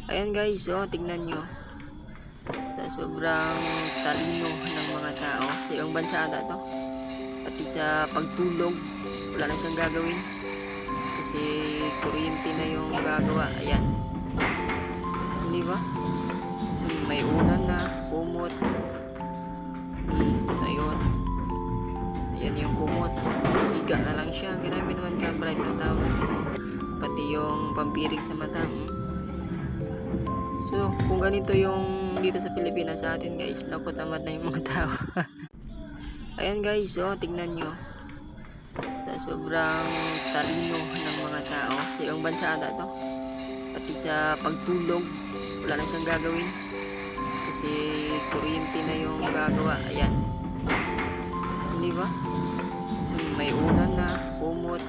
Ayan guys, tignan nyo. Sa sobrang talino ng mga tao sa ibang bansa ata to. Pati sa pagtulog, wala na siyang gagawin. Kasi kuryente na yung gagawa. Ayan. Di ba? May unan na, kumot. Ayun. Ayan yung kumot. Higa na lang siya. Grabe naman ka-bright ng tao na to. Pati yung pampiring sa mata. So, kung ganito yung dito sa Pilipinas sa atin guys, naku tamad na yung mga tao. Ayan guys, tignan nyo. Sa sobrang talino ng mga tao sa ibang bansa ata to. Pati sa pagtulog, wala na siyang gagawin. Kasi kuryente na yung gagawa. Ayan. Di ba? May unan na, kumot.